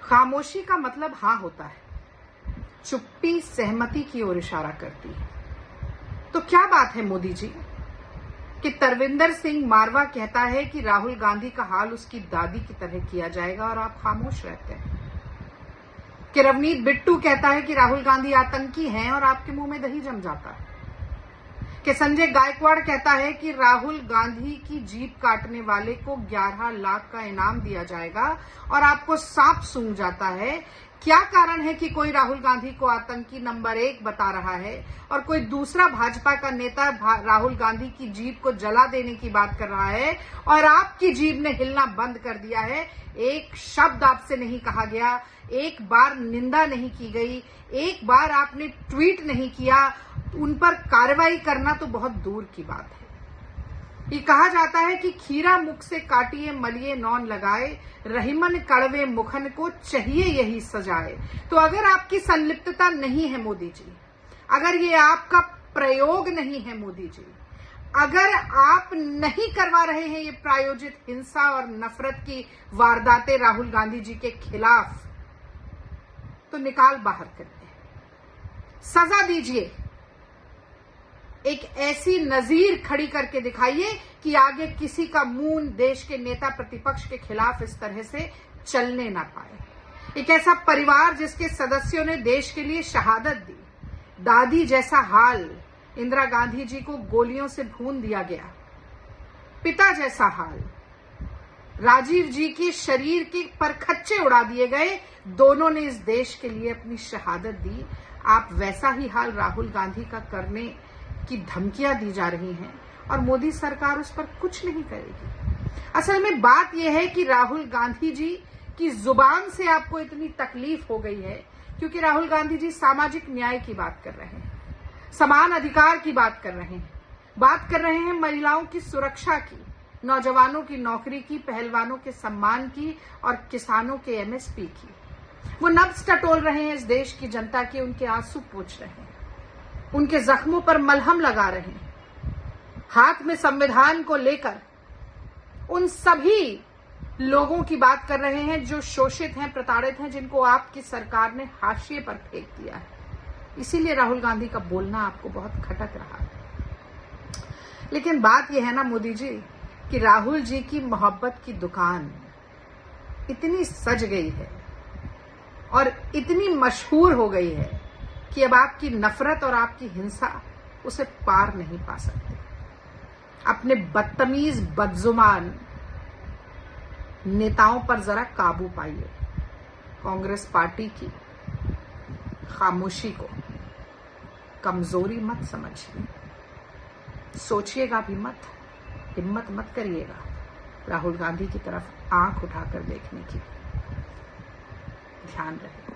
खामोशी का मतलब हाँ होता है, चुप्पी सहमति की ओर इशारा करती है। तो क्या बात है मोदी जी कि तरविंदर सिंह मारवा कहता है कि राहुल गांधी का हाल उसकी दादी की तरह किया जाएगा और आप खामोश रहते हैं, कि रवनीत बिट्टू कहता है कि राहुल गांधी आतंकी हैं और आपके मुंह में दही जम जाता है, कि संजय गायकवाड़ कहता है कि राहुल गांधी की जीभ काटने वाले को 11 लाख का इनाम दिया जाएगा और आपको सांप सूंघ जाता है। क्या कारण है कि कोई राहुल गांधी को आतंकी नंबर 1 बता रहा है और कोई दूसरा भाजपा का नेता राहुल गांधी की जीभ को जला देने की बात कर रहा है और आपकी जीभ ने हिलना बंद कर दिया है। एक शब्द आपसे नहीं कहा गया, एक बार निंदा नहीं की गई, एक बार आपने ट्वीट नहीं किया, उन पर कार्रवाई करना तो बहुत दूर की बात है। ये कहा जाता है कि खीरा मुख से काटिए मलिए नौन लगाए, रहीमन कड़वे मुखन को चाहिए यही सजाए। तो अगर आपकी संलिप्तता नहीं है मोदी जी, अगर ये आपका प्रयोग नहीं है मोदी जी, अगर आप नहीं करवा रहे हैं ये प्रायोजित हिंसा और नफरत की वारदातें राहुल गांधी जी के खिलाफ, तो निकाल बाहर करिए, सजा दीजिए, एक ऐसी नजीर खड़ी करके दिखाइए कि आगे किसी का मुंह देश के नेता प्रतिपक्ष के खिलाफ इस तरह से चलने ना पाए। एक ऐसा परिवार जिसके सदस्यों ने देश के लिए शहादत दी, दादी जैसा हाल, इंदिरा गांधी जी को गोलियों से भून दिया गया, पिता जैसा हाल, राजीव जी के शरीर के परखच्चे उड़ा दिए गए, दोनों ने इस देश के लिए अपनी शहादत दी। आप वैसा ही हाल राहुल गांधी का करने की धमकियां दी जा रही हैं और मोदी सरकार उस पर कुछ नहीं करेगी। असल में बात यह है कि राहुल गांधी जी की जुबान से आपको इतनी तकलीफ हो गई है क्योंकि राहुल गांधी जी सामाजिक न्याय की बात कर रहे हैं, समान अधिकार की बात कर रहे हैं महिलाओं की सुरक्षा की, नौजवानों की नौकरी की, पहलवानों के सम्मान की और किसानों के एमएसपी की। वो नब्ज टटोल रहे हैं इस देश की जनता के, उनके आंसू पोंछ रहे हैं, उनके जख्मों पर मलहम लगा रहे हैं, हाथ में संविधान को लेकर उन सभी लोगों की बात कर रहे हैं जो शोषित हैं, प्रताड़ित हैं, जिनको आपकी सरकार ने हाशिए पर फेंक दिया है। इसीलिए राहुल गांधी का बोलना आपको बहुत खटक रहा है। लेकिन बात यह है ना मोदी जी कि राहुल जी की मोहब्बत की दुकान इतनी सज गई है और इतनी मशहूर हो गई है कि अब आपकी नफरत और आपकी हिंसा उसे पार नहीं पा सकती। अपने बदतमीज बदजुबान नेताओं पर जरा काबू पाइए। कांग्रेस पार्टी की खामोशी को कमजोरी मत समझिए, सोचिएगा भी मत, हिम्मत मत करिएगा राहुल गांधी की तरफ आंख उठाकर देखने की। ध्यान रहे।